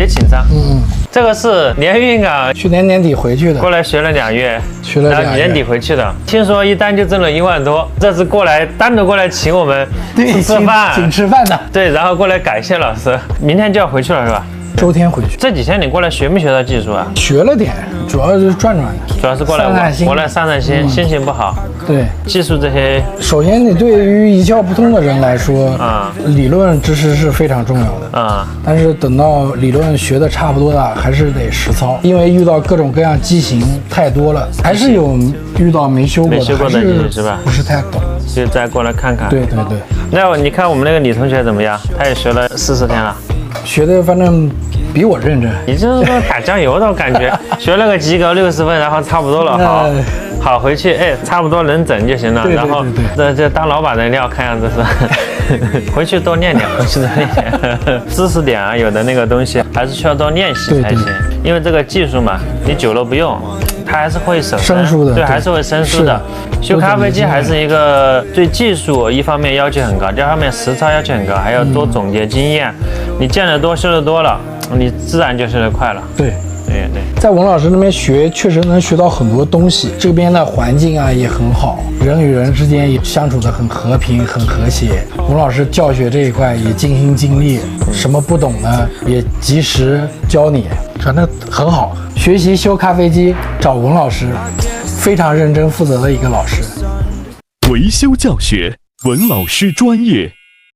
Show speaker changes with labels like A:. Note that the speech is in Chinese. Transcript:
A: 别紧张。这个是连云港
B: 去年年底回去的，
A: 过来学了2月，
B: 学了2月，
A: 然后年底回去的。听说一单就挣了1万多，这次过来单独过来请我们吃饭，
B: 请吃饭的。
A: 对，然后过来感谢老师。明天就要回去了是吧？
B: 周天回去。
A: 这几天你过来学没学到技术啊？
B: 学了点，主要是转转的，
A: 主要是过来散散心，心情不好。
B: 对，
A: 技术这些，
B: 首先你对于一窍不通的人来说，理论知识是非常重要的。但是等到理论学的差不多了，还是得实操，因为遇到各种各样机型太多了，还是有遇到没修过的，
A: 是吧？
B: 不是太懂，
A: 就再过来看看。
B: 对对对。
A: 那你看我们那个李同学怎么样？他也学了40天了。
B: 学的反正比我认真，
A: 你就是说打酱油的感觉，学了个及格60分，然后差不多了，好回去，哎，差不多能整就行了。然后这当老板的料看样子是，回去多练练，知识点啊，有的那个东西还是需要多练习才行，因为这个技术嘛，你久了不用。它还是会生疏的，对，还是会生疏的。修咖啡机还是一个对技术一方面要求很高，第二方面实操要求很高，还要多总结经验。你见得多，修得多了，你自然就修得快了。
B: 对。
A: 对对，
B: 在文老师那边学，确实能学到很多东西。这边的环境啊也很好，人与人之间也相处得很和平、很和谐。文老师教学这一块也尽心尽力，什么不懂呢也及时教你，反正很好。学习修咖啡机找文老师，非常认真负责的一个老师。
C: 维修教学，文老师专业。